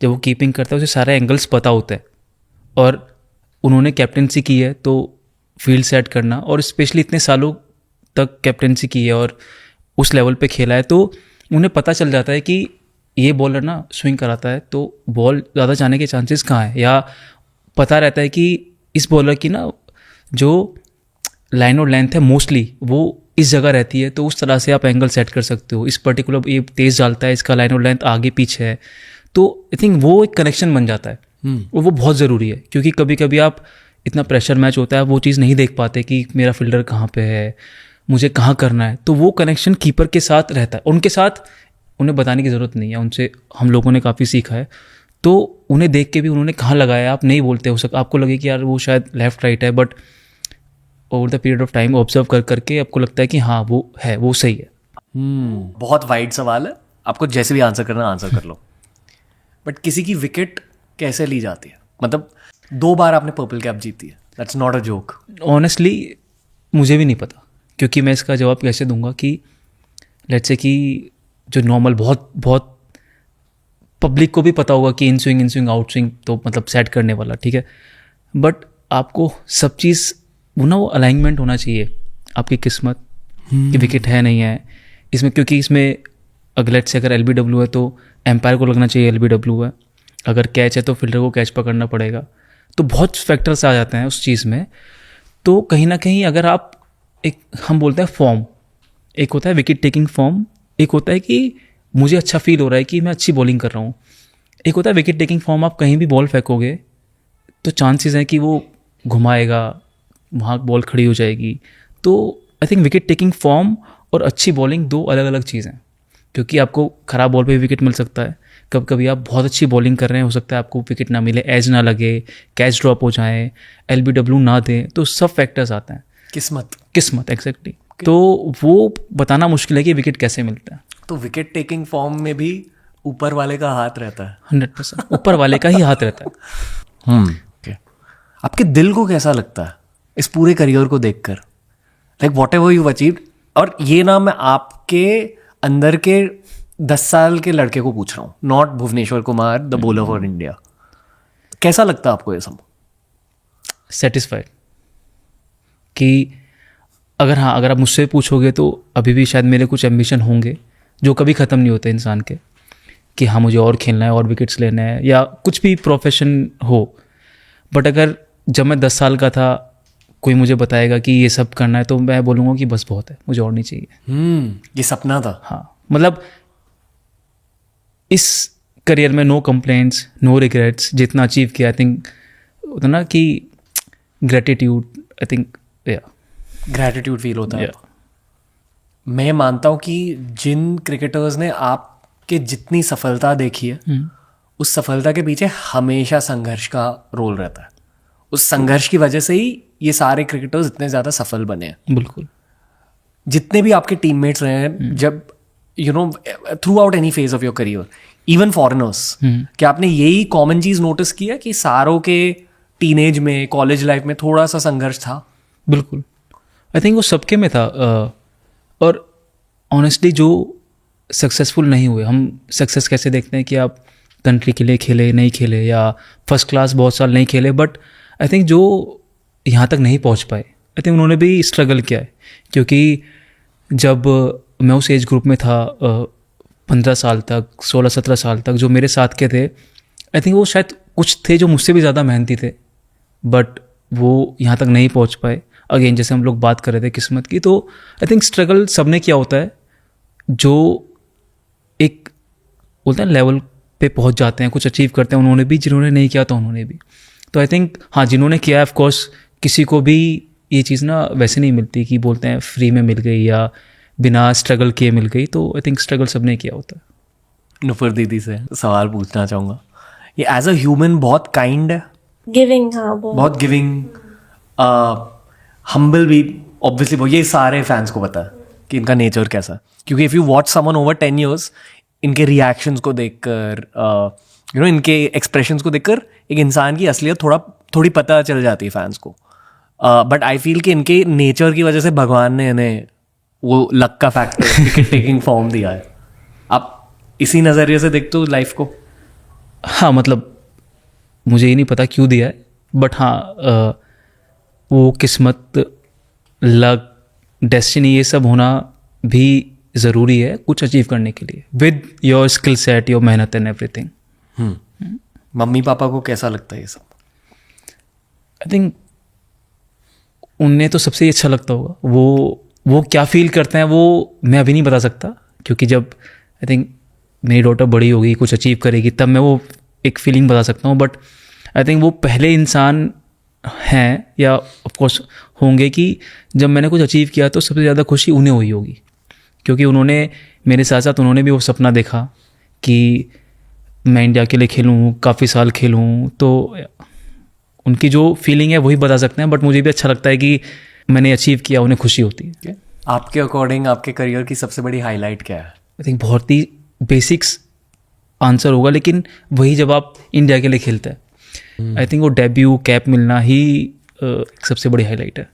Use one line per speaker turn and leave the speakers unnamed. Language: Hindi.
जब वो कीपिंग करता है उसे सारे एंगल्स पता होता है, और उन्होंने कैप्टनसी की है तो फील्ड सेट करना, और स्पेशली इतने सालों तक कैप्टनसी की है और उस लेवल पे खेला है, तो उन्हें पता चल जाता है कि ये बॉलर ना स्विंग कराता है तो बॉल ज़्यादा जाने के चांसेस कहाँ है, या पता रहता है कि इस बॉलर की ना जो लाइन और लेंथ है मोस्टली वो इस जगह रहती है, तो उस तरह से आप एंगल सेट कर सकते हो। इस पर्टिकुलर ये तेज़ डालता है, इसका लाइन और लेंथ आगे पीछे है, तो आई थिंक वो एक कनेक्शन बन जाता है। और वो बहुत ज़रूरी है, क्योंकि कभी कभी आप इतना प्रेशर मैच होता है, वो चीज़ नहीं देख पाते कि मेरा फील्डर कहाँ पे है, मुझे कहाँ करना है, तो वो कनेक्शन कीपर के साथ रहता है। उनके साथ उन्हें बताने की ज़रूरत नहीं है, उनसे हम लोगों ने काफ़ी सीखा है, तो उन्हें देख के भी उन्होंने कहाँ लगाया आप नहीं बोलते, हो सकता आपको लगे कि यार वो शायद लेफ्ट राइट है, but over the period of time observe कर करके आपको लगता है कि हाँ वो है, वो सही है।
बहुत वाइड सवाल है, आपको जैसे भी आंसर करना आंसर कर लो। बट किसी की विकेट कैसे ली जाती है? मतलब 2 बार आपने पर्पल कैप जीती है, that's not a joke.
Honestly मुझे भी नहीं पता, क्योंकि मैं इसका जवाब कैसे दूंगा कि लेट्स से कि जो नॉर्मल बहुत बहुत पब्लिक को भी पता होगा कि इन स्विंग आउट स्विंग तो मतलब सेट करने वाला, ठीक है, बट आपको सब चीज़ वो अलाइनमेंट होना चाहिए, आपकी किस्मत कि विकेट है नहीं है इसमें, क्योंकि इसमें अगले से अगर LBW है तो एम्पायर को लगना चाहिए LBW है, अगर कैच है तो फील्डर को कैच पकड़ना पड़ेगा, तो बहुत फैक्टर्स आ जाते हैं उस चीज़ में। तो कहीं ना कहीं अगर आप एक हम बोलते हैं फॉर्म, एक होता है विकेट टेकिंग फॉर्म, एक होता है कि मुझे अच्छा फील हो रहा है कि मैं अच्छी बॉलिंग कर रहा हूँ, एक होता है विकेट टेकिंग फॉर्म, आप कहीं भी बॉल फेंकोगे तो चांसेस हैं कि वो घुमाएगा, वहाँ बॉल खड़ी हो जाएगी। तो I think wicket taking form और अच्छी बॉलिंग 2 अलग अलग चीज़ें हैं, क्योंकि आपको ख़राब बॉल पे भी विकेट मिल सकता है, कभी कभी आप बहुत अच्छी बॉलिंग कर रहे हैं, हो सकता है आपको विकेट ना मिले, एज ना लगे, कैच ड्रॉप हो जाए, LBW ना दें, तो सब फैक्टर्स आते हैं। किस्मत एग्जैक्टली। तो वो बताना मुश्किल है कि विकेट कैसे मिलता है।
तो विकेट टेकिंग फॉर्म में भी ऊपर वाले का हाथ रहता है,
100% ऊपर वाले का ही हाथ रहता है।
okay. आपके दिल को कैसा लगता है इस पूरे करियर को देखकर, like what ever you achieved? और ये ना मैं आपके अंदर के 10 साल के लड़के को पूछ रहा हूँ, not Bhuvneshwar Kumar the bowler for India. कैसा लगता है आपको ये सब?
सेटिस्फाइड कि अगर आप मुझसे पूछोगे तो अभी भी शायद मेरे कुछ एम्बिशन होंगे जो कभी ख़त्म नहीं होते इंसान के, कि हाँ मुझे और खेलना है और विकेट्स लेना है या कुछ भी प्रोफेशन हो, बट अगर जब मैं 10 साल का था कोई मुझे बताएगा कि ये सब करना है तो मैं बोलूँगा कि बस बहुत है, मुझे और नहीं चाहिए।
ये सपना था।
हाँ, मतलब इस करियर में नो कंप्लेंट्स, नो रिग्रेट्स, जितना अचीव किया आई थिंक उतना कि gratitude, I think
gratitude feel होता है। मैं मानता हूँ कि जिन क्रिकेटर्स ने आपके जितनी सफलता देखी है उस सफलता के पीछे हमेशा संघर्ष का रोल रहता है। उस संघर्ष की वजह से ही ये सारे क्रिकेटर्स इतने ज़्यादा सफल बने हैं।
बिल्कुल।
जितने भी आपके टीममेट्स रहे हैं, जब through out any phase of your career, even foreigners, क्या आपने यही कॉमन चीज़ नोटिस किया कि सारों के टीनेज में, कॉलेज लाइफ में थोड़ा सा संघर्ष था?
बिल्कुल, आई थिंक वो सबके में था। और ऑनेस्टली जो सक्सेसफुल नहीं हुए, हम सक्सेस कैसे देखते हैं कि आप कंट्री के लिए खेले नहीं खेले या फर्स्ट क्लास बहुत साल नहीं खेले, बट आई थिंक जो यहाँ तक नहीं पहुँच पाए आई थिंक उन्होंने भी स्ट्रगल किया है। क्योंकि जब मैं उस एज ग्रुप में था 15 साल तक, 16-17 साल तक, जो मेरे साथ के थे आई थिंक वो शायद कुछ थे जो मुझसे भी ज़्यादा मेहनती थे, बट वो यहाँ तक नहीं पहुँच पाए। अगेन जैसे हम लोग बात कर रहे थे किस्मत की, तो आई थिंक स्ट्रगल सबने किया होता है। जो एक बोलते हैं लेवल पे पहुंच जाते हैं, कुछ अचीव करते हैं, उन्होंने भी, जिन्होंने नहीं किया तो उन्होंने भी। तो आई थिंक हाँ, जिन्होंने किया है ऑफ कोर्स किसी को भी ये चीज़ ना वैसे नहीं मिलती कि बोलते हैं फ्री में मिल गई या बिना स्ट्रगल किए मिल गई। तो आई थिंक स्ट्रगल सबने किया होता है।
नुपुर दीदी से सवाल पूछना चाहूँगा, ये एज अ ह्यूमन बहुत काइंड है,
गिविंग, हाँ
बहुत गिविंग, हम्बल भी ऑब्वियसली। ये सारे फैंस को पता है कि इनका नेचर कैसा है, क्योंकि if you watch someone over 10 years, इनके रिएक्शंस को देखकर, इनके एक्सप्रेशंस को देखकर एक इंसान की असलियत थोड़ी पता चल जाती है फैंस को। बट आई फील कि इनके नेचर की वजह से भगवान ने इन्हें वो लक का फैक्टर विकेट टेकिंग फॉर्म दिया है। आप इसी नज़रिए से देखते हो लाइफ को?
हाँ मतलब मुझे ये नहीं पता क्यों दिया है, बट हाँ वो किस्मत, लक, डेस्टिनी, ये सब होना भी ज़रूरी है कुछ अचीव करने के लिए, with your skill set, your मेहनत एंड एवरीथिंग।
मम्मी पापा को कैसा लगता है ये सब?
आई थिंक उन्हें तो सबसे ही अच्छा लगता होगा। वो क्या फील करते हैं वो मैं अभी नहीं बता सकता, क्योंकि जब आई थिंक मेरी डॉटर बड़ी होगी, कुछ अचीव करेगी, तब मैं वो एक फीलिंग बता सकता हूँ। बट आई थिंक वो पहले इंसान हैं या ऑफकोर्स होंगे कि जब मैंने कुछ अचीव किया तो सबसे ज़्यादा खुशी उन्हें हुई होगी, क्योंकि उन्होंने मेरे साथ साथ उन्होंने भी वो सपना देखा कि मैं इंडिया के लिए खेलूँ, काफ़ी साल खेलूँ। तो उनकी जो फीलिंग है वही बता सकते हैं, बट मुझे भी अच्छा लगता है कि मैंने अचीव किया, उन्हें खुशी होती है।
आपके अकॉर्डिंग आपके करियर की सबसे बड़ी हाईलाइट क्या है?
आई थिंक बहुत ही बेसिक्स आंसर होगा, लेकिन वही जब आप इंडिया के लिए खेलते हैं, आई थिंक वो डेब्यू कैप मिलना ही सबसे बड़ी हाईलाइट है।